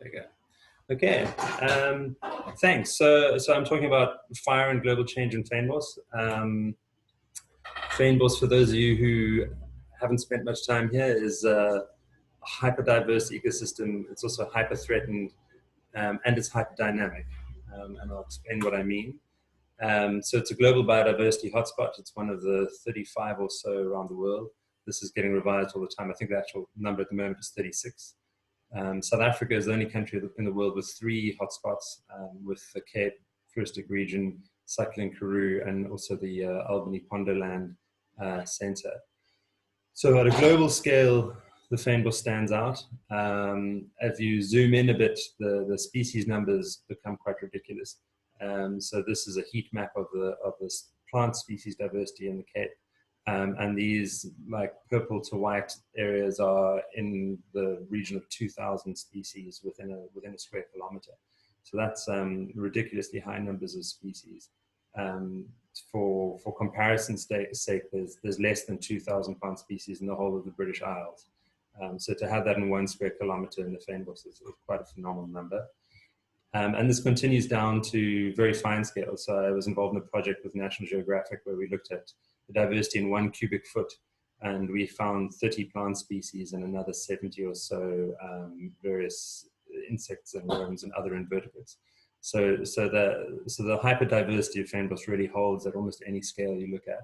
There you go. Okay, thanks. So I'm talking about fire and global change in Fynbos. Fynbos, for those of you who haven't spent much time here, is a hyper-diverse ecosystem. It's also hyper-threatened, and it's hyperdynamic. And I'll explain what I mean. So it's a global biodiversity hotspot. It's one of the 35 or so around the world. This is getting revised all the time. I think the actual number at the moment is 36. South Africa is the only country in the world with 3 hotspots, with the Cape Floristic region, cycling Karoo, and also the Albany Ponderland Center. So at a global scale, the Fynbos stands out. If you zoom in a bit, the species numbers become quite ridiculous. So this is a heat map of the plant species diversity in the Cape. And these like purple to white areas are in the region of 2,000 species within a square kilometer. So that's ridiculously high numbers of species. For comparison's sake, there's less than 2,000 plant species in the whole of the British Isles. So to have that in 1 square kilometer in the Fynbos is quite a phenomenal number. And this continues down to very fine scale. So I was involved in a project with National Geographic where we looked at the diversity in 1 cubic foot, and we found 30 plant species and another 70 or so various insects and worms and other invertebrates. So the hyperdiversity of Fynbos really holds at almost any scale you look at.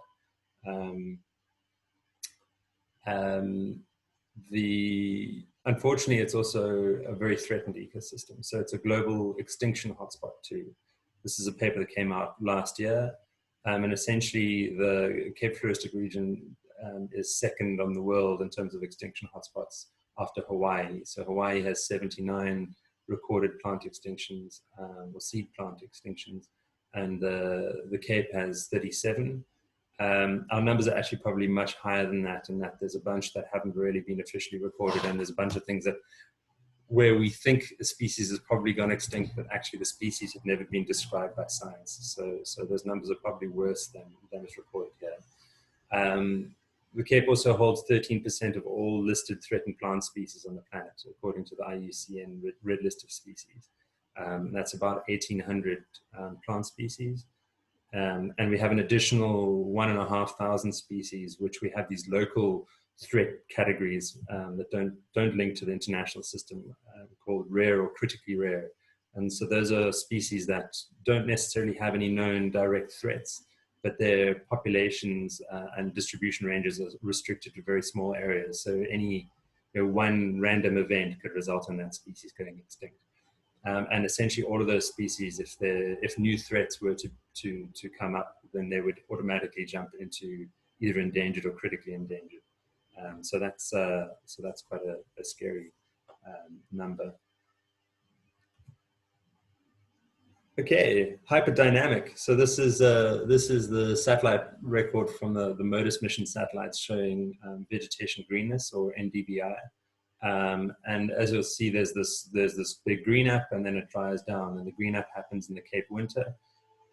Unfortunately, it's also a very threatened ecosystem. So it's a global extinction hotspot too. This is a paper that came out last year. And essentially, the Cape Floristic region is second on the world in terms of extinction hotspots after Hawaii. So Hawaii has 79 recorded plant extinctions, or seed plant extinctions, and the Cape has 37. Our numbers are actually probably much higher than that, in that there's a bunch that haven't really been officially recorded, and there's a bunch of things that where we think a species has probably gone extinct, but actually the species have never been described by science. So those numbers are probably worse than is reported here. The Cape also holds 13% of all listed threatened plant species on the planet, according to the IUCN Red List of Species. That's about 1,800 plant species. And we have an additional 1,500 species, which we have these local threat categories that don't link to the international system, called rare or critically rare. And so those are species that don't necessarily have any known direct threats, but their populations and distribution ranges are restricted to very small areas. So any one random event could result in that species going extinct. And essentially all of those species, if new threats were to come up, then they would automatically jump into either endangered or critically endangered. So that's quite a scary number. Okay, hyperdynamic. So this is the satellite record from the MODIS mission satellites showing vegetation greenness, or NDVI. And as you'll see, there's this big green up, and then it dries down, and the green up happens in the Cape winter,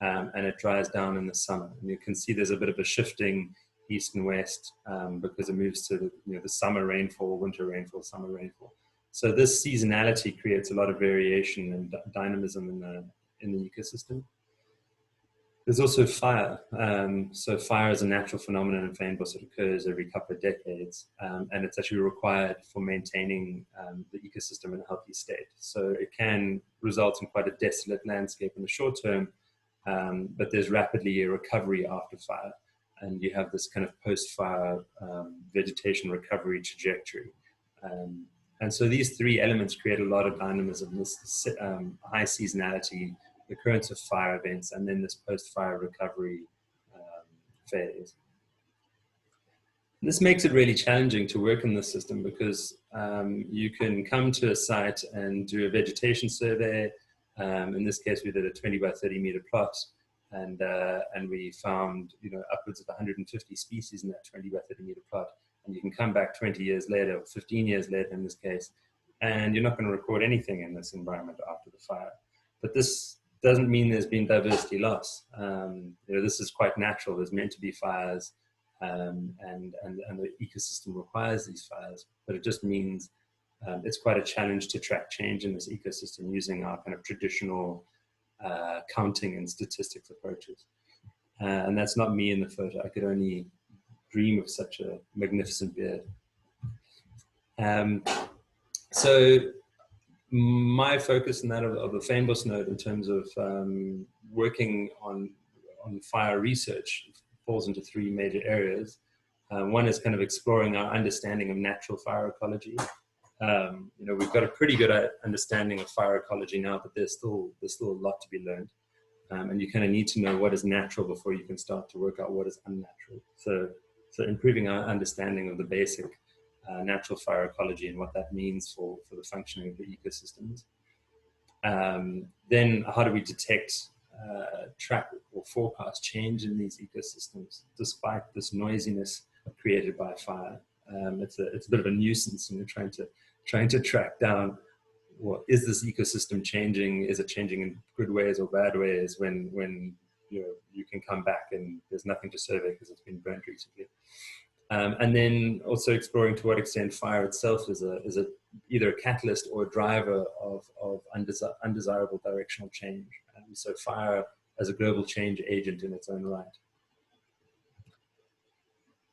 and it dries down in the summer. And you can see there's a bit of a shifting east and west because it moves to the summer rainfall, winter rainfall, summer rainfall. So this seasonality creates a lot of variation and dynamism in the ecosystem. There's also fire. So fire is a natural phenomenon in Fynbos. It occurs every couple of decades, and it's actually required for maintaining the ecosystem in a healthy state. So it can result in quite a desolate landscape in the short term, but there's rapidly a recovery after fire. And you have this kind of post-fire vegetation recovery trajectory. And so these 3 elements create a lot of dynamism, this high seasonality, the occurrence of fire events, and then this post-fire recovery phase. This makes it really challenging to work in this system because you can come to a site and do a vegetation survey. In this case, we did a 20 by 30 meter plot, and we found upwards of 150 species in that 20 by 30 meter plot. And you can come back 20 years later, or 15 years later in this case, and you're not going to record anything in this environment after the fire. But this doesn't mean there's been diversity loss. This is quite natural. There's meant to be fires, and the ecosystem requires these fires, but it just means it's quite a challenge to track change in this ecosystem using our kind of traditional counting and statistics approaches. And that's not me in the photo. I could only dream of such a magnificent beard. So my focus and that of the Fynbos node in terms of working on fire research falls into three major areas. One is kind of exploring our understanding of natural fire ecology. We've got a pretty good understanding of fire ecology now, but there's still a lot to be learned. And you kind of need to know what is natural before you can start to work out what is unnatural. So improving our understanding of the basic natural fire ecology and what that means for the functioning of the ecosystems. Then how do we detect, track or forecast change in these ecosystems despite this noisiness created by fire? It's a bit of a nuisance, trying to track down, well, is this ecosystem changing? Is it changing in good ways or bad ways when you can come back and there's nothing to survey because it's been burnt recently? And then also exploring to what extent fire itself is either a catalyst or a driver of undesirable directional change. So fire as a global change agent in its own right.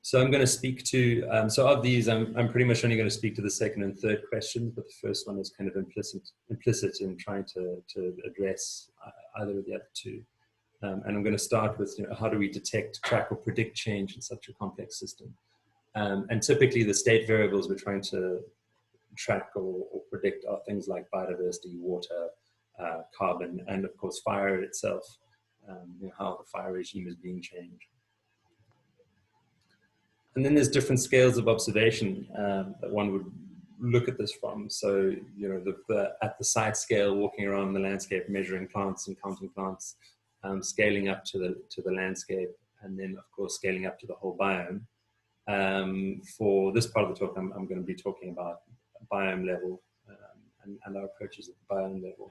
So I'm going to speak to, so of these, I'm pretty much only going to speak to the second and third questions, but the first one is kind of implicit in trying to address either of the other two. And I'm going to start with, how do we detect, track, or predict change in such a complex system? And typically the state variables we're trying to track or predict are things like biodiversity, water, carbon, and of course fire itself, how the fire regime is being changed. And then there's different scales of observation that one would look at this from. So, at the site scale, walking around the landscape, measuring plants and counting plants, scaling up to the landscape, and then of course scaling up to the whole biome. For this part of the talk, I'm going to be talking about biome level and our approaches at the biome level,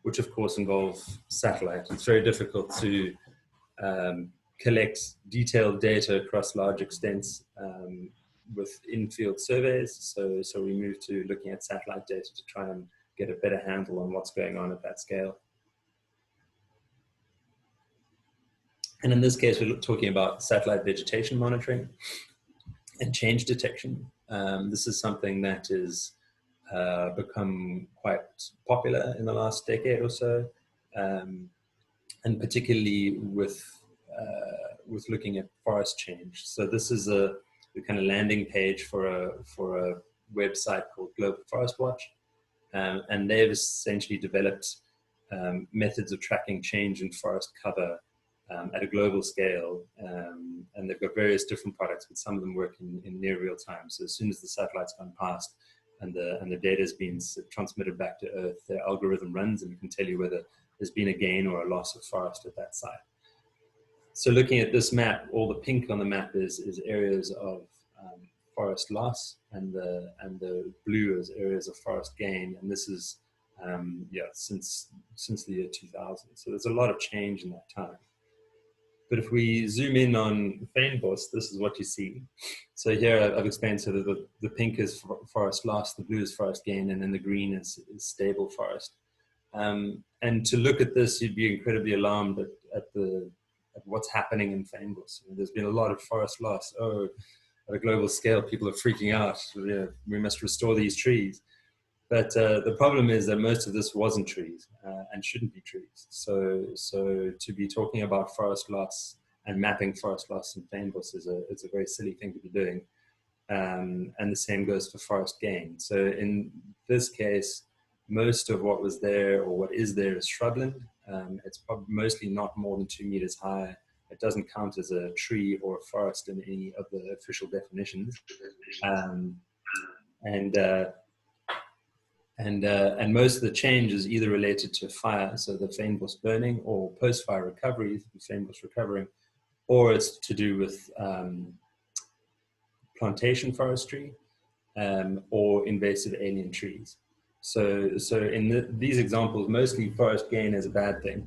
which of course involve satellite. It's very difficult to collect detailed data across large extents with in-field surveys. So we move to looking at satellite data to try and get a better handle on what's going on at that scale. And in this case, we're talking about satellite vegetation monitoring and change detection. This is something that has become quite popular in the last decade or so, and particularly with looking at forest change. So this is the kind of landing page for a website called Global Forest Watch, and they've essentially developed methods of tracking change in forest cover at a global scale, and they've got various different products, but some of them work in near real time. So as soon as the satellite's gone past and the data is being transmitted back to Earth, their algorithm runs and it can tell you whether there's been a gain or a loss of forest at that site. So looking at this map, all the pink on the map is areas of forest loss, and the blue is areas of forest gain. And this is since the year 2000. So there's a lot of change in that time. But if we zoom in on Fynbos, this is what you see. So here I've explained, so that the pink is forest loss, the blue is forest gain, and then the green is stable forest. And to look at this, you'd be incredibly alarmed at what's happening in Fynbos. There's been a lot of forest loss. Oh, at a global scale, people are freaking out. We must restore these trees. But the problem is that most of this wasn't trees and shouldn't be trees. So to be talking about forest loss and mapping forest loss in Fynbos it's a very silly thing to be doing. And the same goes for forest gain. So in this case, most of what was there or what is there is shrubland. It's probably mostly not more than 2 meters high. It doesn't count as a tree or a forest in any of the official definitions. And most of the change is either related to fire, so the Fynbos burning, or post-fire recovery, the Fynbos recovering, or it's to do with plantation forestry or invasive alien trees. So in these examples, mostly forest gain is a bad thing.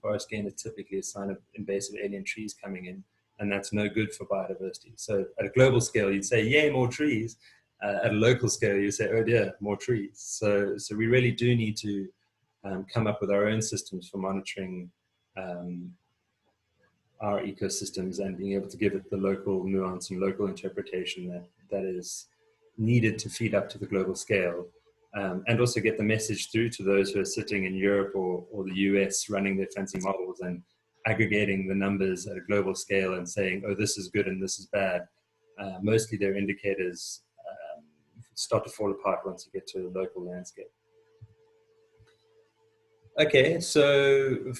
Forest gain is typically a sign of invasive alien trees coming in, and that's no good for biodiversity. So at a global scale, you'd say, yay, more trees. at a local scale, you say, oh dear, more trees. So we really do need to come up with our own systems for monitoring our ecosystems and being able to give it the local nuance and local interpretation that is needed to feed up to the global scale, and also get the message through to those who are sitting in Europe or the US running their fancy models and aggregating the numbers at a global scale and saying, oh, this is good and this is bad. Mostly their indicators start to fall apart once you get to a local landscape. Okay, so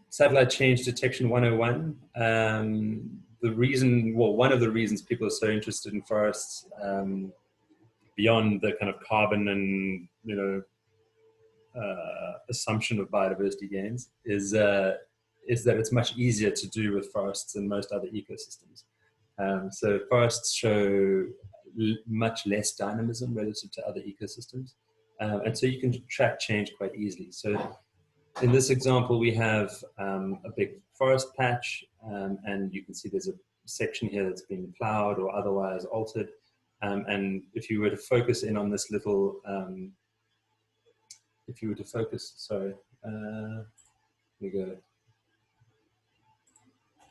satellite change detection 101. One of the reasons people are so interested in forests, beyond the kind of carbon and assumption of biodiversity gains, is that it's much easier to do with forests than most other ecosystems. So forests show much less dynamism relative to other ecosystems, and so you can track change quite easily. So in this example, we have a big forest patch, and you can see there's a section here that's been plowed or otherwise altered. And if you were to focus in on this little, sorry, there we go.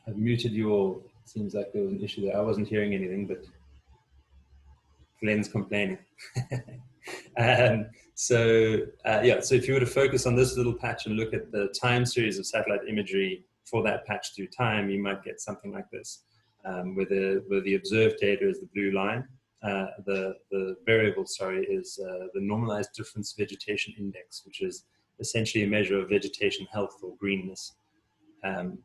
I've muted you all. Seems like there was an issue there. I wasn't hearing anything, but Glenn's complaining. So if you were to focus on this little patch and look at the time series of satellite imagery for that patch through time, you might get something like this, where the observed data is the blue line. The variable, is the normalized difference vegetation index, which is essentially a measure of vegetation health or greenness.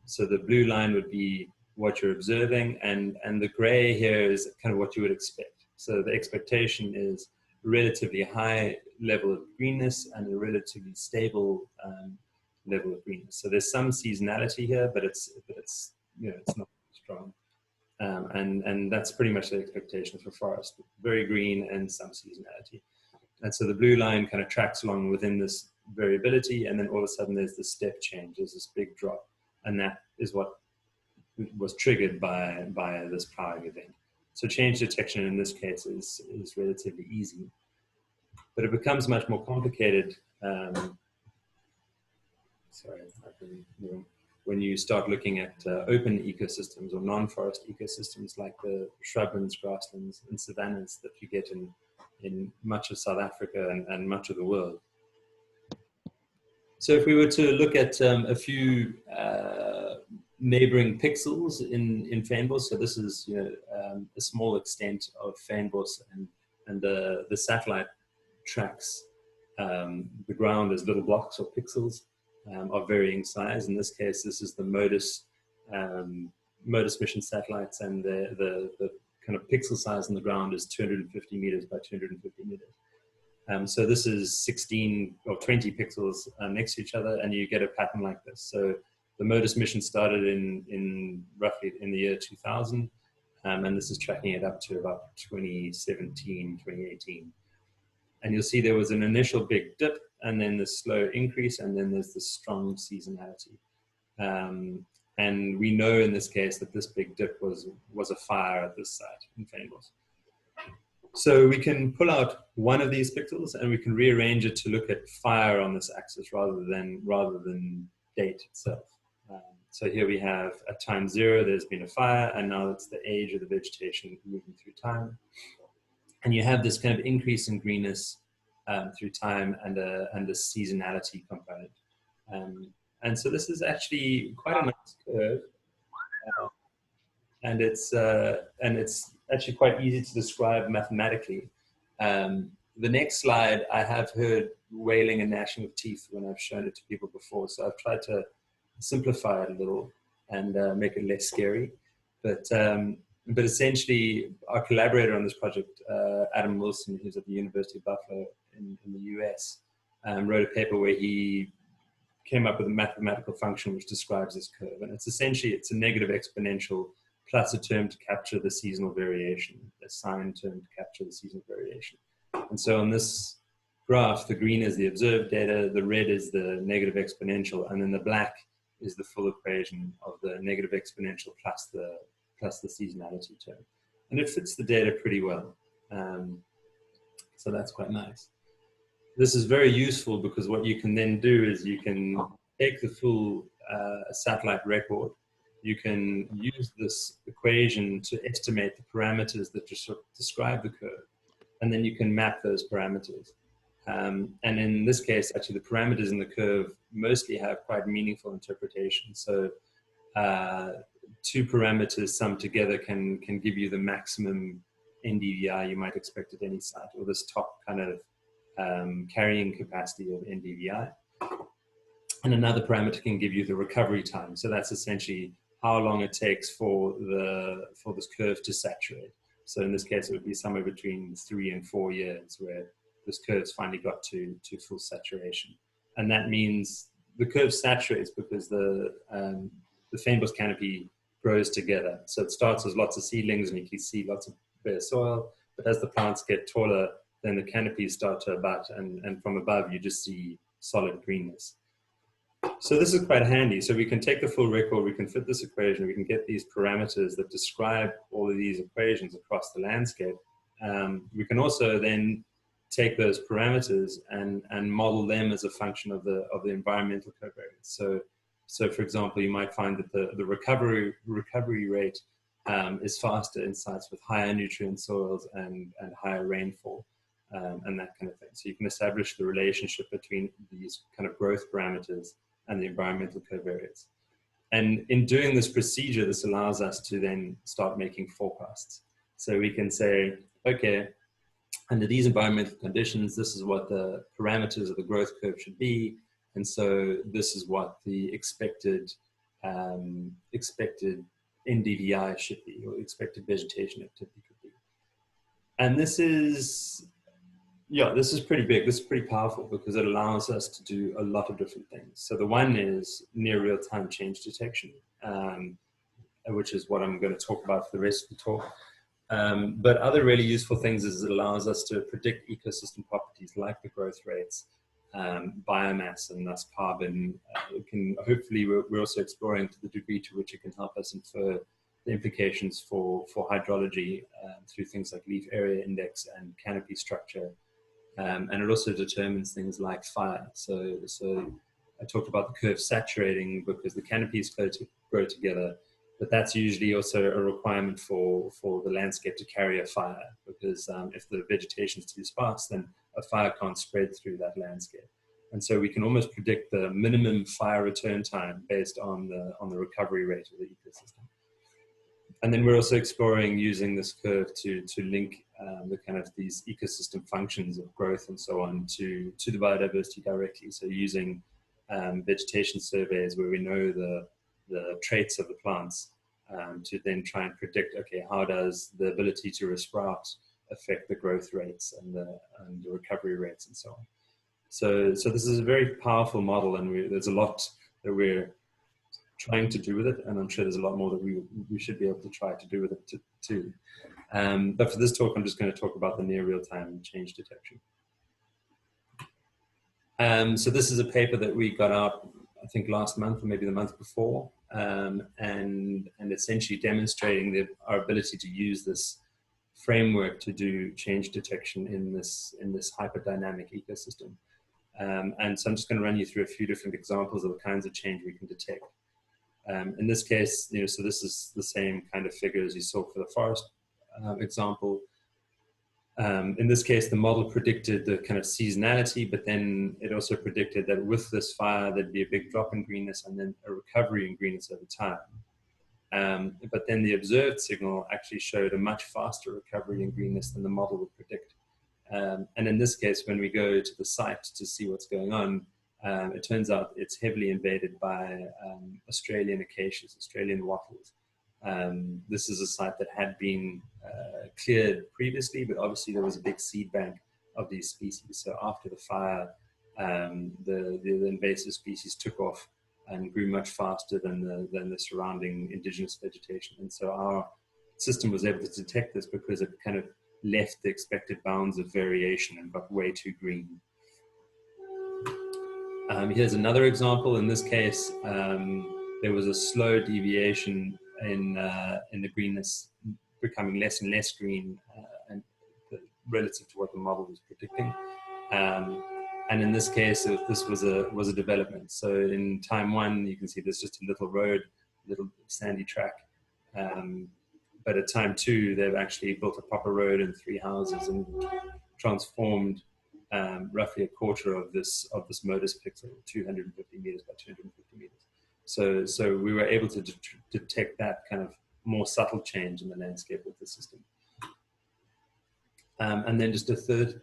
So the blue line would be what you're observing, and the gray here is kind of what you would expect. So the expectation is a relatively high level of greenness and a relatively stable level of greenness. So there's some seasonality here, but it's not strong. And that's pretty much the expectation for forest, very green and some seasonality. And so the blue line kind of tracks along within this variability, and then all of a sudden there's this step change, there's this big drop, and that is what was triggered by this plowing event. So change detection in this case is relatively easy, but it becomes much more complicated. When you start looking at open ecosystems or non-forest ecosystems like the shrublands, grasslands, and savannas that you get in much of South Africa and much of the world. So if we were to look at a few neighboring pixels in Fynbos, so this is a small extent of Fynbos, and the satellite tracks the ground as little blocks or pixels of varying size. In this case, this is the MODIS mission satellites, and the kind of pixel size on the ground is 250 meters by 250 meters. So this is 16 or 20 pixels next to each other, and you get a pattern like this. So the MODIS mission started in roughly in the year 2000, and this is tracking it up to about 2017, 2018. And you'll see there was an initial big dip, and then this slow increase, and then there's this strong seasonality. And we know in this case that this big dip was a fire at this site in Fynbos. So we can pull out one of these pixels and we can rearrange it to look at fire on this axis rather than date itself. So here we have at time 0, there's been a fire, and now it's the age of the vegetation moving through time. And you have this kind of increase in greenness through time and a seasonality component. And so this is actually quite a nice curve. And it's actually quite easy to describe mathematically. The next slide, I have heard wailing and gnashing of teeth when I've shown it to people before, so I've tried to simplify it a little and make it less scary. But essentially, our collaborator on this project, Adam Wilson, who's at the University of Buffalo in the US, wrote a paper where he came up with a mathematical function which describes this curve. And it's essentially, it's a negative exponential plus a term to capture the seasonal variation, a sine term to capture the seasonal variation. And so on this graph, the green is the observed data, the red is the negative exponential, and then the black is the full equation of the negative exponential plus the seasonality term. And it fits the data pretty well. So that's quite nice. This is very useful because what you can then do is you can take the full satellite record. You can use this equation to estimate the parameters that just describe the curve, and then you can map those parameters. And in this case, actually, the parameters in the curve mostly have quite meaningful interpretation. So two parameters summed together can give you the maximum NDVI you might expect at any site, or this top kind of carrying capacity of NDVI. And another parameter can give you the recovery time. So that's essentially how long it takes for this curve to saturate. So in this case, it would be somewhere between 3 and 4 years where this curve's finally got to full saturation. And that means the curve saturates because the Fynbos canopy grows together. So it starts as lots of seedlings and you can see lots of bare soil, but as the plants get taller, then the canopies start to abut, and from above you just see solid greenness. So this is quite handy. So we can take the full record, we can fit this equation, we can get these parameters that describe all of these equations across the landscape. We can also then take those parameters and model them as a function of the environmental covariance. So for example, you might find that the recovery rate is faster in sites with higher nutrient soils and higher rainfall. And that kind of thing. So you can establish the relationship between these kind of growth parameters and the environmental covariates. And in doing this procedure, this allows us to then start making forecasts. So we can say, okay, under these environmental conditions, this is what the parameters of the growth curve should be. And so this is what the expected NDVI should be, or expected vegetation activity could be. And this is pretty big. This is pretty powerful because it allows us to do a lot of different things. So the one is near real-time change detection, which is what I'm going to talk about for the rest of the talk. But other really useful things is it allows us to predict ecosystem properties like the growth rates, biomass, and thus carbon. We're also exploring to the degree to which it can help us infer the implications for hydrology through things like leaf area index and canopy structure. And it also determines things like fire. So I talked about the curve saturating because the canopies grow together, but that's usually also a requirement for the landscape to carry a fire, because if the vegetation is too sparse, then a fire can't spread through that landscape. And so we can almost predict the minimum fire return time based on the recovery rate of the ecosystem. And then we're also exploring using this curve to link the kind of these ecosystem functions of growth and so on to the biodiversity directly. So using vegetation surveys where we know the traits of the plants to then try and predict, okay, how does the ability to resprout affect the growth rates and the recovery rates and so on. So this is a very powerful model, and there's a lot that we're trying to do with it, and I'm sure there's a lot more that we should be able to try to do with it too. But for this talk, I'm just going to talk about the near real-time change detection. So this is a paper that we got out, I think last month or maybe the month before, and essentially demonstrating our ability to use this framework to do change detection in this hyperdynamic ecosystem. And so I'm just going to run you through a few different examples of the kinds of change we can detect. In this case, so this is the same kind of figure as you saw for the forest example. In this case, the model predicted the kind of seasonality, but then it also predicted that with this fire, there'd be a big drop in greenness and then a recovery in greenness over time. But then the observed signal actually showed a much faster recovery in greenness than the model would predict. And in this case, when we go to the site to see what's going on, it turns out it's heavily invaded by Australian acacias, Australian wattles. This is a site that had been cleared previously, but obviously there was a big seed bank of these species. So after the fire, the invasive species took off and grew much faster than the surrounding indigenous vegetation. And so our system was able to detect this because it kind of left the expected bounds of variation and got way too green. Here's another example. In this case, there was a slow deviation in the greenness becoming less and less green, and relative to what the model was predicting. And in this case, this was a development. So in time one, you can see there's just a little road, little sandy track. But at time two, they've actually built a proper road and 3 houses and transformed roughly a quarter of this modus pixel, 250 meters by 250 meters. So we were able to detect that kind of more subtle change in the landscape of the system. And then just a third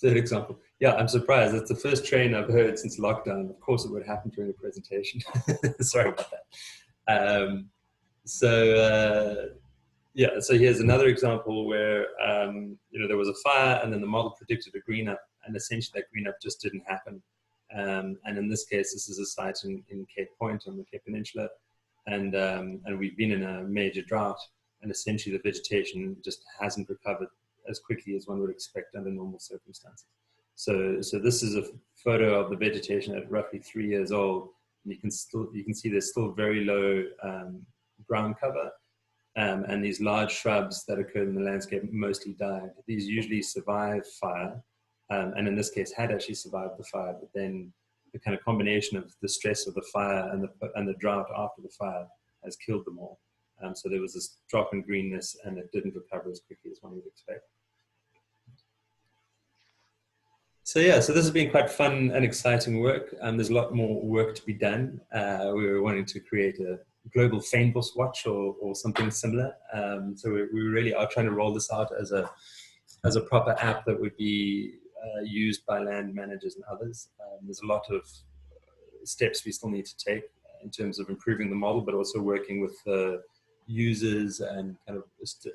example. Yeah, I'm surprised. It's the first train I've heard since lockdown. Of course, it would happen during a presentation. Sorry about that. Yeah, so here's another example where there was a fire, and then the model predicted a green up, and essentially that green up just didn't happen. And in this case, this is a site in Cape Point on the Cape Peninsula, and we've been in a major drought, and essentially the vegetation just hasn't recovered as quickly as one would expect under normal circumstances. So this is a photo of the vegetation at roughly 3 years old, and you can see there's still very low ground cover, and these large shrubs that occurred in the landscape mostly died. These usually survive fire, and in this case had actually survived the fire, but then the kind of combination of the stress of the fire and the drought after the fire has killed them all. So there was this drop in greenness, and it didn't recover as quickly as one would expect. So yeah, so this has been quite fun and exciting work. There's a lot more work to be done. We were wanting to create a global Fynbos watch or something similar. So we really are trying to roll this out as a proper app that would be used by land managers and others. There's a lot of steps we still need to take in terms of improving the model, but also working with users and kind of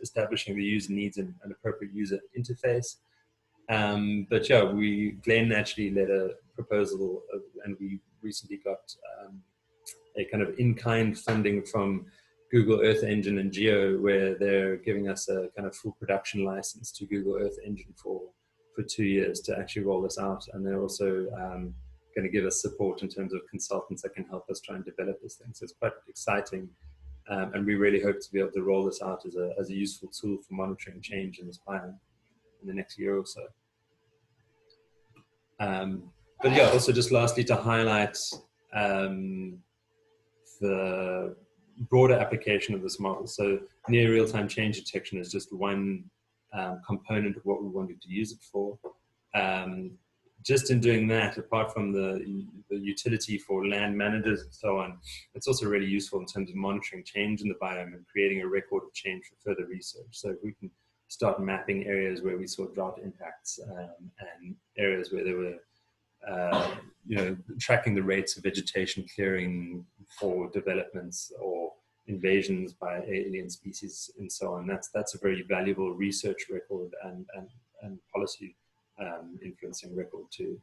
establishing the user needs and an appropriate user interface. But yeah, Glenn actually led a proposal and we recently got a kind of in-kind funding from Google Earth Engine and Geo, where they're giving us a kind of full production license to Google Earth Engine for 2 years to actually roll this out. And they're also going to give us support in terms of consultants that can help us try and develop this thing. So it's quite exciting. And we really hope to be able to roll this out as a useful tool for monitoring change in this biome in the next year or so. But yeah, also just lastly to highlight the broader application of this model. So near real-time change detection is just one component of what we wanted to use it for. Just in doing that, apart from the utility for land managers and so on, it's also really useful in terms of monitoring change in the biome and creating a record of change for further research. So if we can start mapping areas where we saw drought impacts and areas where there were, tracking the rates of vegetation clearing for developments or invasions by alien species and so on. That's a very valuable research record and policy influencing record too.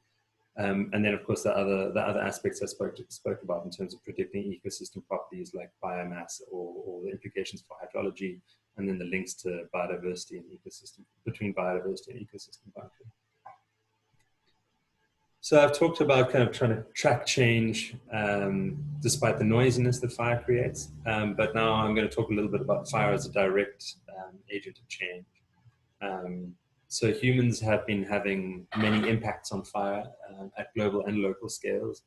And then of course the other aspects I spoke about in terms of predicting ecosystem properties like biomass or the implications for hydrology, and then the links to biodiversity and ecosystem, between biodiversity and ecosystem boundary. So I've talked about kind of trying to track change despite the noisiness that fire creates, but now I'm going to talk a little bit about fire as a direct agent of change. So humans have been having many impacts on fire at global and local scales.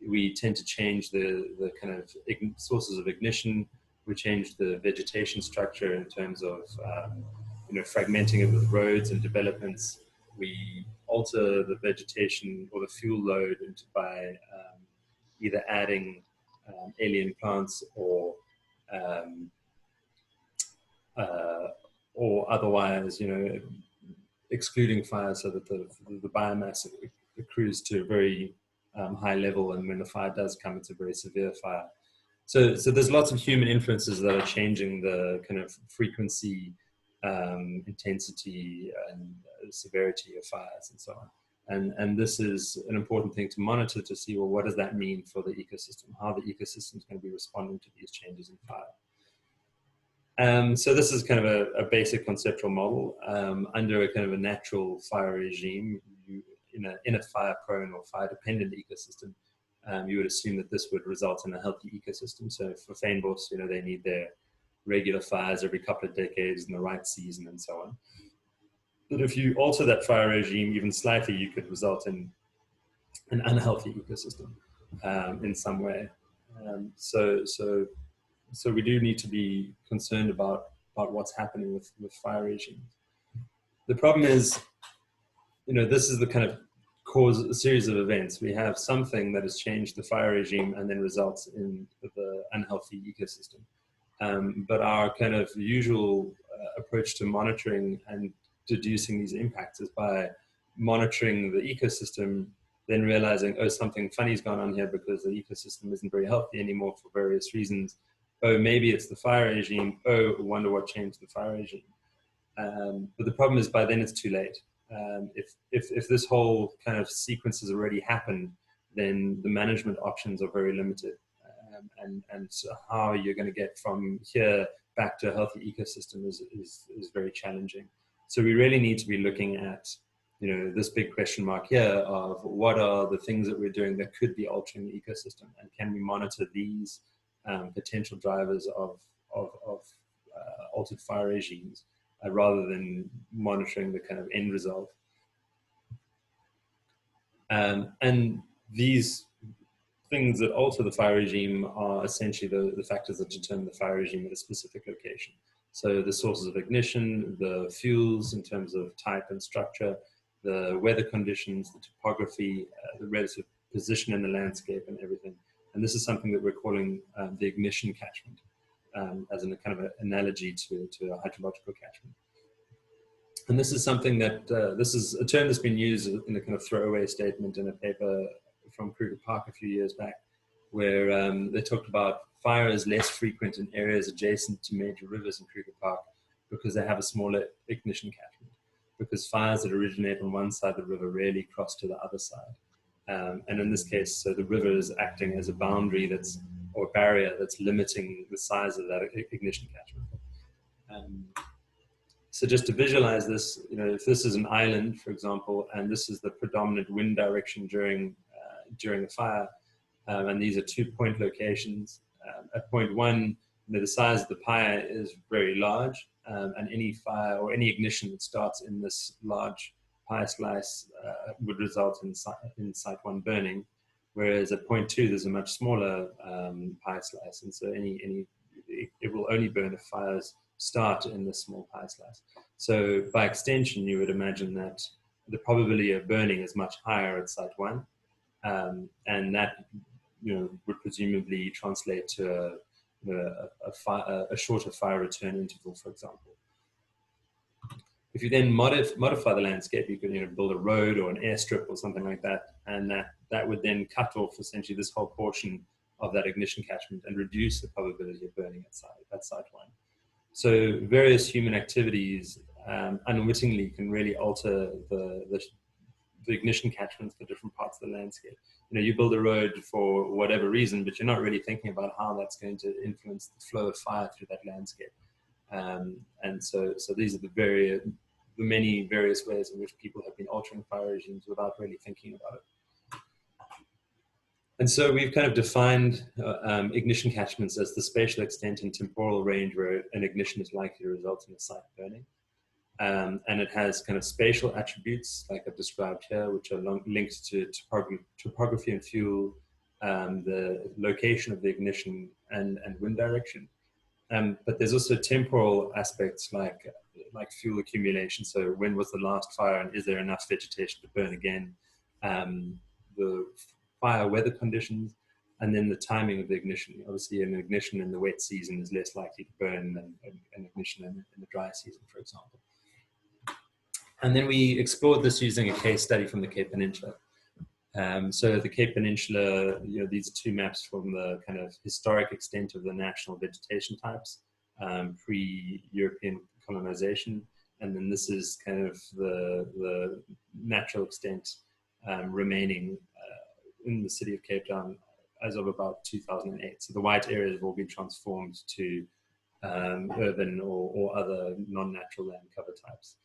We tend to change the kind of sources of ignition. We change the vegetation structure in terms of fragmenting it with roads and developments. We alter the vegetation or the fuel load by either adding alien plants or otherwise, excluding fire so that the biomass accrues to a very high level, and when the fire does come, it's a very severe fire. So there's lots of human influences that are changing the kind of frequency, intensity, and severity of fires and so on. And this is an important thing to monitor to see, well, what does that mean for the ecosystem? How the ecosystem is going to be responding to these changes in fire. So this is kind of a basic conceptual model. Under a kind of a natural fire regime, in a fire-prone or fire-dependent ecosystem, you would assume that this would result in a healthy ecosystem. So for Fynbos, they need their regular fires every couple of decades in the right season and so on. But if you alter that fire regime even slightly, you could result in an unhealthy ecosystem in some way. So we do need to be concerned about what's happening with fire regimes. The problem is, this is the kind of cause a series of events. We have something that has changed the fire regime and then results in the unhealthy ecosystem. But our kind of usual approach to monitoring and deducing these impacts is by monitoring the ecosystem, then realizing, oh, something funny's gone on here because the ecosystem isn't very healthy anymore for various reasons. Oh, maybe it's the fire regime. Oh, I wonder what changed the fire regime. But the problem is by then it's too late. If this whole kind of sequence has already happened, then the management options are very limited. And so how you're going to get from here back to a healthy ecosystem is very challenging. So we really need to be looking at, this big question mark here of what are the things that we're doing that could be altering the ecosystem, and can we monitor these potential drivers of altered fire regimes rather than monitoring the kind of end result. And these things that alter the fire regime are essentially the factors that determine the fire regime at a specific location. So the sources of ignition, the fuels in terms of type and structure, the weather conditions, the topography, the relative position in the landscape and everything. And this is something that we're calling the ignition catchment, as a kind of an analogy to a hydrological catchment. And this is something that, this is a term that's been used in a kind of throwaway statement in a paper from Kruger Park a few years back, where they talked about fire is less frequent in areas adjacent to major rivers in Kruger Park because they have a smaller ignition catchment, because fires that originate on one side of the river rarely cross to the other side. And in this case, so the river is acting as a boundary or barrier that's limiting the size of that ignition catchment. So just to visualize this, if this is an island, for example, and this is the predominant wind direction during a fire, and these are 2 point locations. At point 1, the size of the pyre is very large, and any fire or any ignition that starts in this large pyre slice would result in Site 1 burning, whereas at point 2 there's a much smaller pyre slice, and so it will only burn if fires start in this small pyre slice. So by extension, you would imagine that the probability of burning is much higher at Site 1, and that would presumably translate to a shorter fire return interval, for example. If you then modify the landscape, you could build a road or an airstrip or something like that, and that would then cut off essentially this whole portion of that ignition catchment and reduce the probability of burning at Site 1. So various human activities unwittingly can really alter the ignition catchments for different parts of the landscape. You build a road for whatever reason, but you're not really thinking about how that's going to influence the flow of fire through that landscape. And so these are the many various ways in which people have been altering fire regimes without really thinking about it. And so we've kind of defined ignition catchments as the spatial extent and temporal range where an ignition is likely to result in a site burning. And it has kind of spatial attributes like I've described here, which are linked to topography and fuel, the location of the ignition and wind direction. But there's also temporal aspects like fuel accumulation. So when was the last fire and is there enough vegetation to burn again? The fire weather conditions, and then the timing of the ignition. Obviously an ignition in the wet season is less likely to burn than an ignition in the dry season, for example. And then we explored this using a case study from the Cape Peninsula. So the Cape Peninsula, these are 2 maps from the kind of historic extent of the national vegetation types, pre-European colonization. And then this is kind of the natural extent remaining in the city of Cape Town as of about 2008. So the white areas have all been transformed to urban or other non-natural land cover types.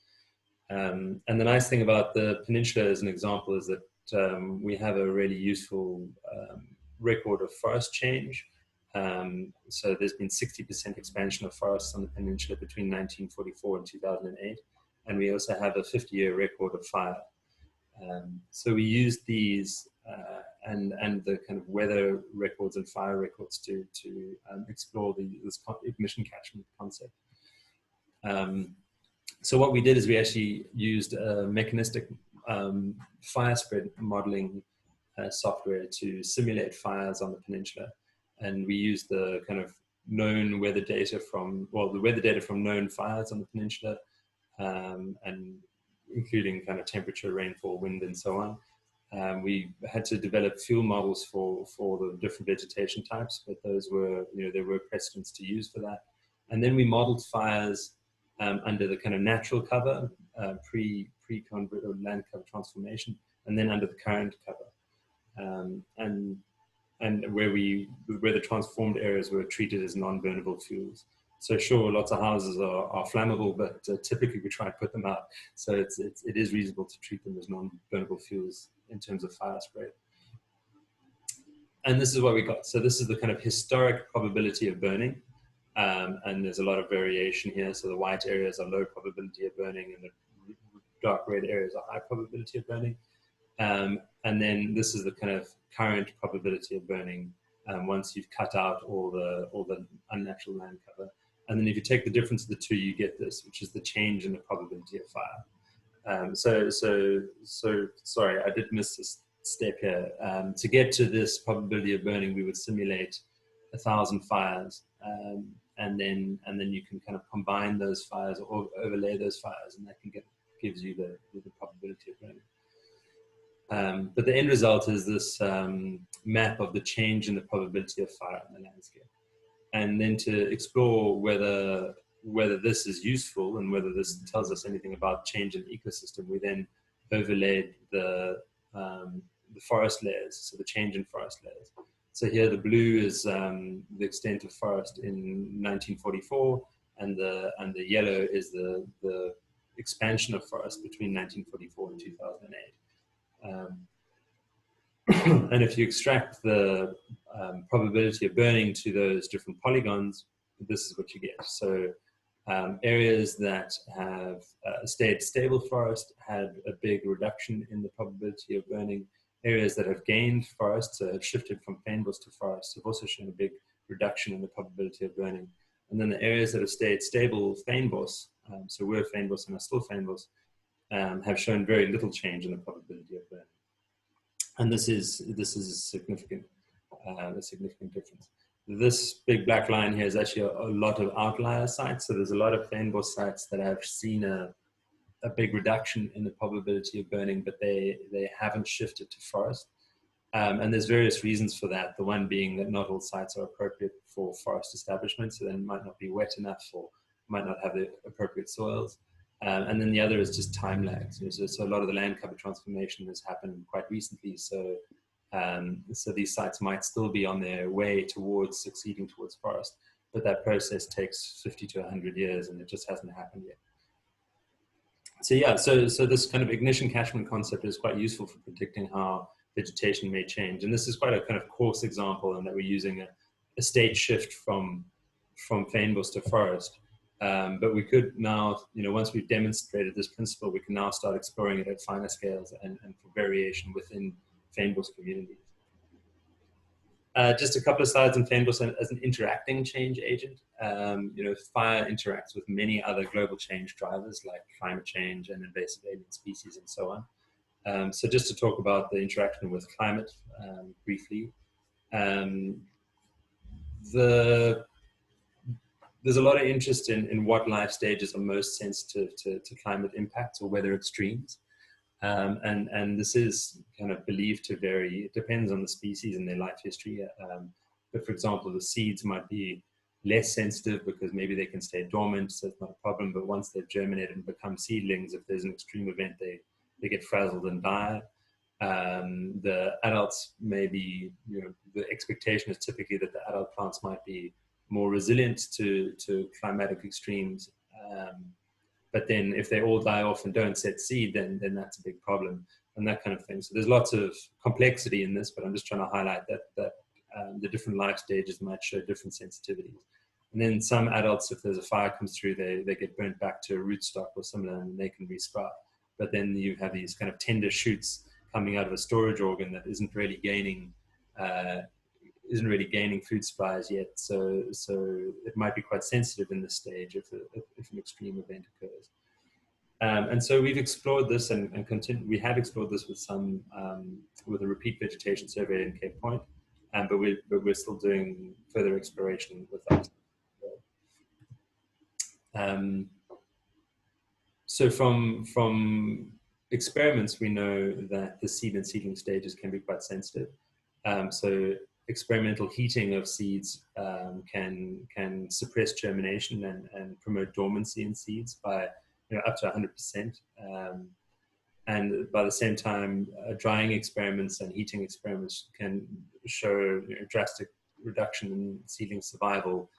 And the nice thing about the peninsula as an example is that we have a really useful record of forest change So there's been 60% expansion of forests on the peninsula between 1944 and 2008. And we also have a 50-year record of fire. So we used these and the kind of weather records and fire records to explore this ignition catchment concept. So what we did is we actually used a mechanistic fire spread modeling software to simulate fires on the peninsula. And we used the kind of known weather data from, well, the weather data from known fires on the peninsula, and including kind of temperature, rainfall, wind, and so on. We had to develop fuel models for the different vegetation types, but those were, there were precedents to use for that. And then we modeled fires under the kind of natural cover, pre-convert or land cover transformation, and then under the current cover. And where the transformed areas were treated as non-burnable fuels. So sure, lots of houses are flammable, but typically we try and put them out. So it is reasonable to treat them as non-burnable fuels in terms of fire spread. And this is what we got. So this is the kind of historic probability of burning. And there's a lot of variation here. So the white areas are low probability of burning, and the dark red areas are high probability of burning. And then this is the kind of current probability of burning once you've cut out all the unnatural land cover. And then if you take the difference of the two, you get this, which is the change in the probability of fire. So sorry, I did miss this step here. To get to this probability of burning, we would simulate 1,000 fires, and then you can kind of combine those fires or overlay those fires, and that gives you the probability of burning. But the end result is this map of the change in the probability of fire in the landscape. And then to explore whether this is useful and whether this tells us anything about change in the ecosystem, we then overlaid the forest layers, so the change in forest layers. So here the blue is the extent of forest in 1944, and the yellow is the expansion of forest between 1944 and 2008. And if you extract the probability of burning to those different polygons, this is what you get. So areas that have stayed stable forest had a big reduction in the probability of burning. Areas that have gained forest, so have shifted from Fynbos to forest, have also shown a big reduction in the probability of burning. And then the areas that have stayed stable Fynbos, so we're Fynbos and are still Fynbos, have shown very little change in the probability of burning. And this is a significant difference. This big black line here is actually a lot of outlier sites. So there's a lot of Fynbos sites that have seen a big reduction in the probability of burning, but they haven't shifted to forest. And there's various reasons for that. The one being that not all sites are appropriate for forest establishment, so they might not be wet enough or might not have the appropriate soils. And then the other is just time lags. So a lot of the land cover transformation has happened quite recently. So these sites might still be on their way towards succeeding towards forest, but that process takes 50 to 100 years, and it just hasn't happened yet. So yeah, so this kind of ignition catchment concept is quite useful for predicting how vegetation may change. And this is quite a kind of coarse example in that we're using a state shift from Fynbos to forest. But we could now, once we've demonstrated this principle, we can now start exploring it at finer scales and for variation within Fynbos communities. Just a couple of slides on Fynbos as an interacting change agent. Fire interacts with many other global change drivers like climate change and invasive alien species and so on. So just to talk about the interaction with climate briefly, there's a lot of interest in what life stages are most sensitive to climate impacts or weather extremes. And this is kind of believed to vary. It depends on the species and their life history. But for example, the seeds might be less sensitive because maybe they can stay dormant, so it's not a problem. But once they've germinated and become seedlings, if there's an extreme event, they get frazzled and die. The adults may be, the expectation is typically that the adult plants might be more resilient to climatic extremes. But then if they all die off and don't set seed, then that's a big problem and that kind of thing. So there's lots of complexity in this, but I'm just trying to highlight that the different life stages might show different sensitivities. And then some adults, if there's a fire comes through, they get burnt back to a rootstock or similar, and they can resprout. But then you have these kind of tender shoots coming out of a storage organ that isn't really gaining food supplies yet. So it might be quite sensitive in this stage if an extreme event occurs. And so we've explored this and we have explored this with some with a repeat vegetation survey in Cape Point, but we're still doing further exploration with that. So from experiments, we know that the seed and seedling stages can be quite sensitive. So experimental heating of seeds can suppress germination and promote dormancy in seeds by up to 100%. And by the same time, drying experiments and heating experiments can show drastic reduction in seedling survival,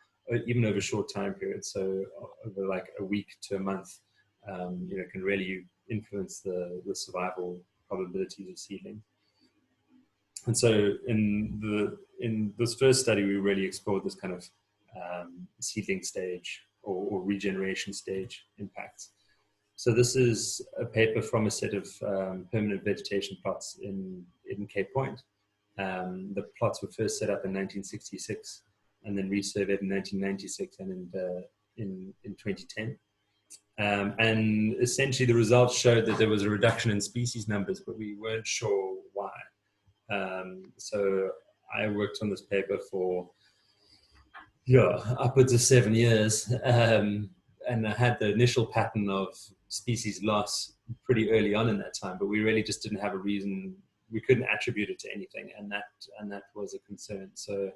even over short time periods. So over like a week to a month, can really influence the survival probabilities of seedling. And so in this first study, we really explored this kind of seedling stage or regeneration stage impacts. So this is a paper from a set of permanent vegetation plots in Cape Point. The plots were first set up in 1966 and then resurveyed in 1996 and in 2010. And essentially the results showed that there was a reduction in species numbers, but we weren't sure why. So I worked on this paper for upwards of 7 years, and I had the initial pattern of species loss pretty early on in that time, but we really just didn't have a reason. We couldn't attribute it to anything, and that was a concern. So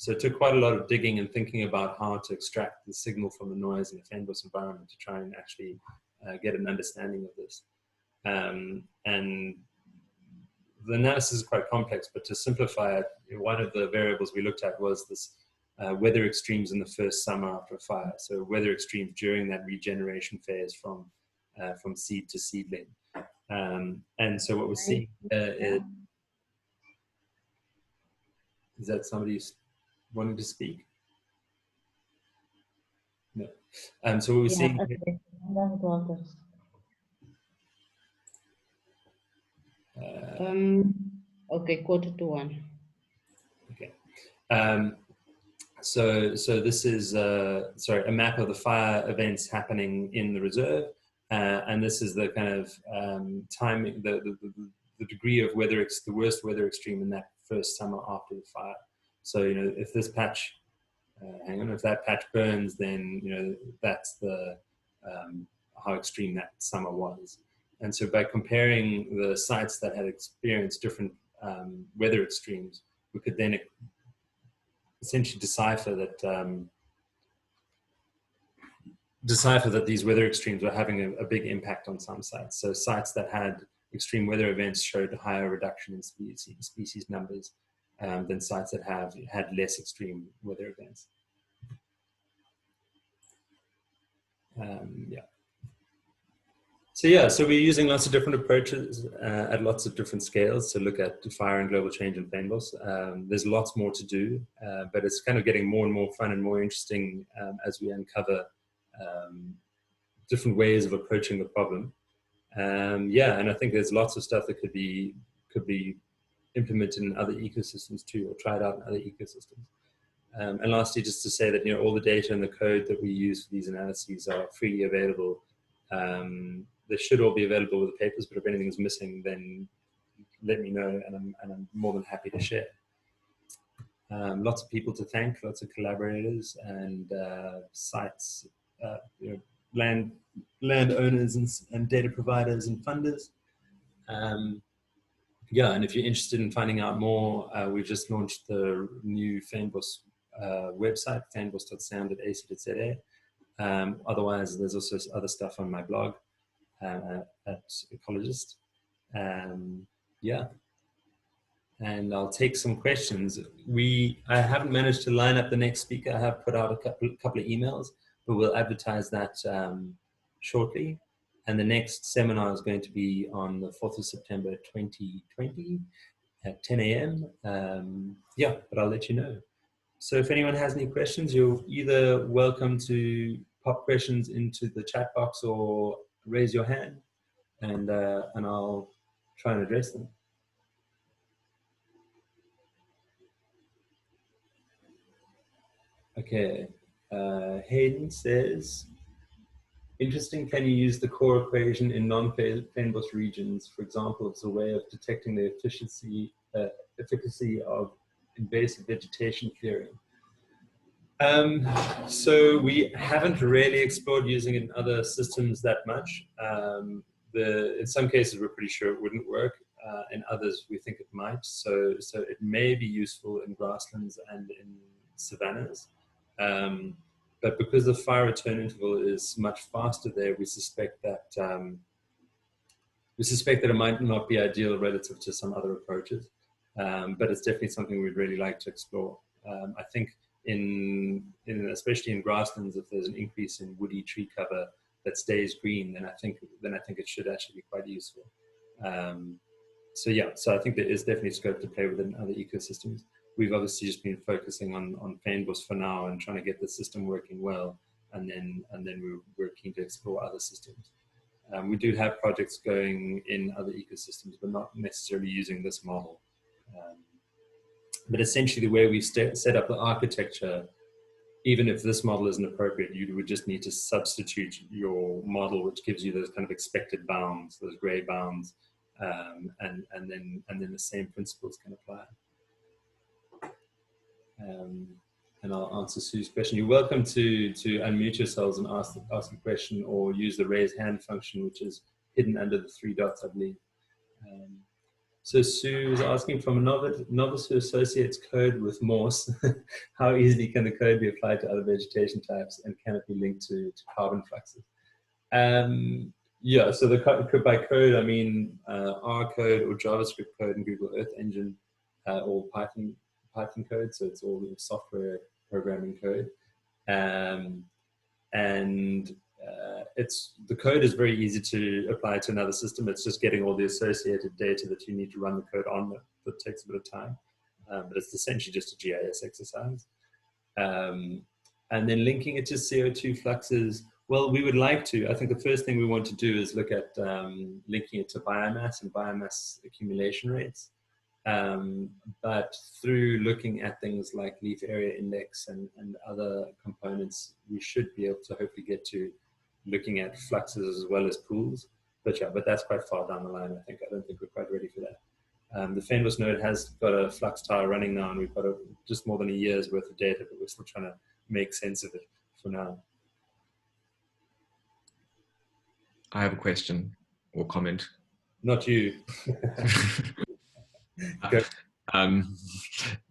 it took quite a lot of digging and thinking about how to extract the signal from the noise in a Fynbos environment to try and actually get an understanding of this. And the analysis is quite complex, but to simplify it, one of the variables we looked at was this weather extremes in the first summer after a fire. So weather extremes during that regeneration phase from seed to seedling. And so what we're seeing is that somebody wanting to speak? No. So what we're seeing. Okay, 1:45. Okay. So this is a map of the fire events happening in the reserve, and this is the kind of timing, the degree of the worst weather extreme in that first summer after the fire. So if this patch, if that patch burns, then that's the how extreme that summer was. And so by comparing the sites that had experienced different weather extremes, we could then essentially decipher that these weather extremes were having a big impact on some sites. So sites that had extreme weather events showed a higher reduction in species numbers than sites that had less extreme weather events. So we're using lots of different approaches at lots of different scales to look at fire and global change in Fynbos. There's lots more to do, but it's kind of getting more and more fun and more interesting as we uncover different ways of approaching the problem. And I think there's lots of stuff that could be implemented in other ecosystems too, or tried out in other ecosystems. And lastly, just to say that all the data and the code that we use for these analyses are freely available. They should all be available with the papers, but if anything is missing, then let me know, and I'm more than happy to share. Lots of people to thank, lots of collaborators and sites, landowners and data providers and funders. And if you're interested in finding out more, we've just launched the new Fynbos website, fynbos.sound.ac.za. Otherwise, there's also other stuff on my blog at Ecologist. And I'll take some questions. I haven't managed to line up the next speaker. I have put out a couple of emails, but we'll advertise that shortly. And the next seminar is going to be on the 4th of September 2020 at 10 a.m. Yeah, but I'll let you know. So if anyone has any questions, you're either welcome to pop questions into the chat box or raise your hand, and I'll try and address them. Okay, Hayden says, interesting, can you use the core equation in non-Fynbos regions, for example, as a way of detecting the efficacy of invasive vegetation clearing? So we haven't really explored using it in other systems that much. In some cases, we're pretty sure it wouldn't work. In others, we think it might. So it may be useful in grasslands and in savannas. But because the fire return interval is much faster there, we suspect that it might not be ideal relative to some other approaches. But it's definitely something we'd really like to explore. I think especially in grasslands, if there's an increase in woody tree cover that stays green, then I think it should actually be quite useful. So I think there is definitely scope to play within other ecosystems. We've obviously just been focusing on Fynbos for now and trying to get the system working well, and then we're keen to explore other systems. We do have projects going in other ecosystems, but not necessarily using this model. But essentially, the way we set up the architecture, even if this model isn't appropriate, you would just need to substitute your model, which gives you those kind of expected bounds, those gray bounds, and then the same principles can apply. And I'll answer Sue's question. You're welcome to unmute yourselves and ask a question, or use the raise hand function, which is hidden under the 3 dots, I believe. So Sue is asking, from a novice who associates code with Morse, how easily can the code be applied to other vegetation types, and can it be linked to carbon fluxes? Yeah, so by code, I mean R code or JavaScript code in Google Earth Engine, or Python code, so it's all software programming code. The code is very easy to apply to another system. It's just getting all the associated data that you need to run the code on that takes a bit of time. But it's essentially just a GIS exercise. And then linking it to CO2 fluxes, well, we would like to. I think the first thing we want to do is look at linking it to biomass and biomass accumulation rates. But through looking at things like leaf area index and other components, we should be able to hopefully get to looking at fluxes as well as pools. But that's quite far down the line, I think. I don't think we're quite ready for that. The Fynbos node has got a flux tower running now, and we've got just more than a year's worth of data, but we're still trying to make sense of it for now. I have a question or comment. Not you.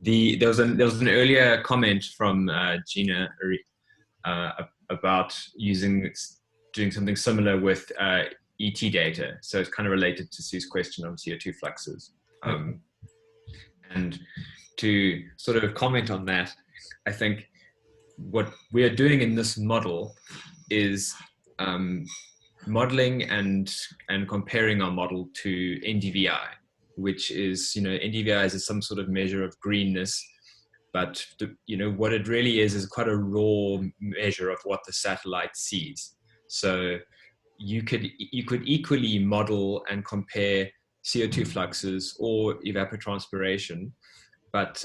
There was an earlier comment from Gina about doing something similar with ET data. So it's kind of related to Sue's question on CO2 fluxes. And to sort of comment on that, I think what we are doing in this model is modeling and comparing our model to NDVI, which is, NDVI is some sort of measure of greenness, but what it really is quite a raw measure of what the satellite sees. So you could equally model and compare CO2 fluxes or evapotranspiration, but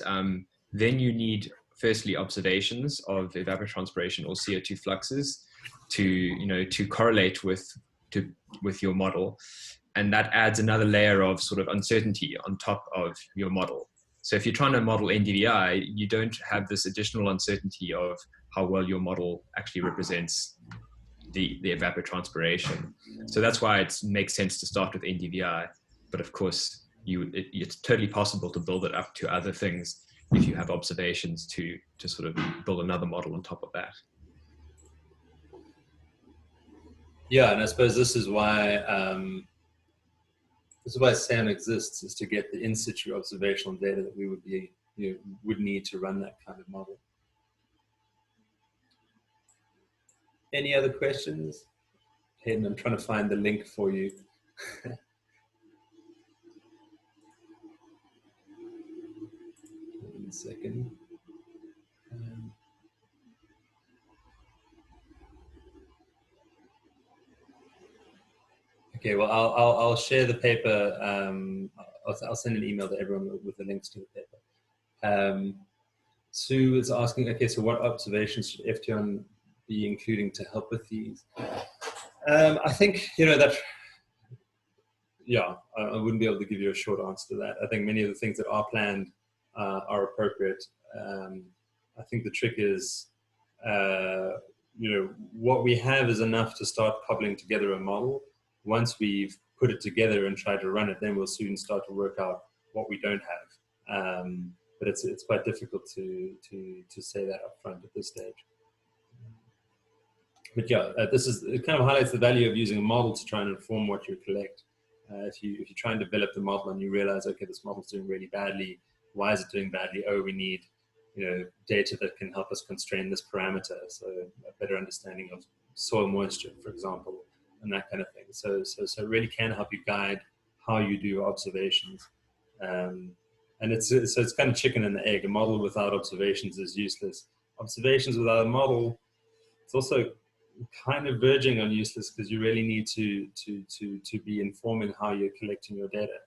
then you need firstly observations of evapotranspiration or CO2 fluxes to correlate with your model. And that adds another layer of sort of uncertainty on top of your model. So if you're trying to model NDVI, you don't have this additional uncertainty of how well your model actually represents the evapotranspiration. So that's why it makes sense to start with NDVI. But of course, it's totally possible to build it up to other things if you have observations to sort of build another model on top of that. Yeah, and I suppose this is why SAEON exists, is to get the in situ observational data that we would need to run that kind of model. Any other questions? Hayden, I'm trying to find the link for you. 1 second. Okay, well, I'll share the paper. I'll send an email to everyone with the links to the paper. Sue is asking, okay, so what observations should FTN be including to help with these? I think, that, yeah, I wouldn't be able to give you a short answer to that. I think many of the things that are planned are appropriate. I think the trick is, what we have is enough to start cobbling together a model. Once we've put it together and tried to run it, then we'll soon start to work out what we don't have. But it's quite difficult to say that up front at this stage. But yeah, it kind of highlights the value of using a model to try and inform what you collect. If you try and develop the model and you realize, okay, this model's doing really badly. Why is it doing badly? Oh, we need data that can help us constrain this parameter. So a better understanding of soil moisture, for example, and that kind of thing. So it really can help you guide how you do observations. And it's kind of chicken and the egg. A model without observations is useless. Observations without a model, it's also kind of verging on useless, because you really need to be informing how you're collecting your data.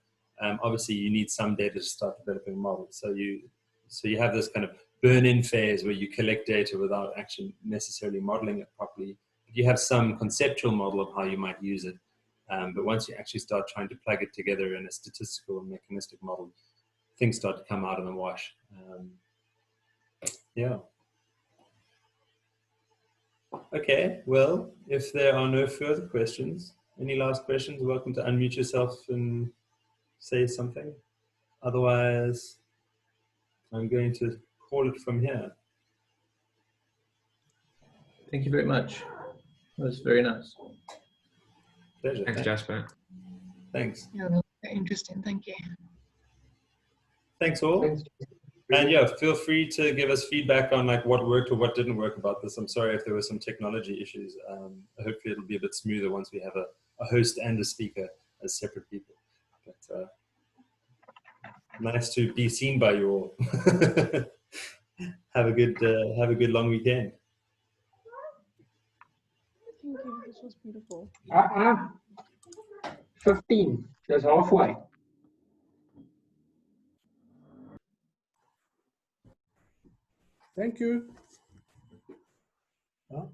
Obviously, you need some data to start developing a model. So you have this kind of burn-in phase where you collect data without actually necessarily modeling it properly. You have some conceptual model of how you might use it. But once you actually start trying to plug it together in a statistical and mechanistic model, things start to come out in the wash. Yeah. Okay, well, if there are no further questions, any last questions, welcome to unmute yourself and say something. Otherwise, I'm going to call it from here. Thank you very much. That was very nice. Pleasure. Thanks, Jasper. Thanks. Yeah, that was very interesting. Thank you. Thanks all. Thanks. And yeah, feel free to give us feedback on like what worked or what didn't work about this. I'm sorry if there were some technology issues. Hopefully it'll be a bit smoother once we have a host and a speaker as separate people. But nice to be seen by you all. Have a good long weekend. Thank you. This was beautiful. 15. That's halfway. Thank you. Oh.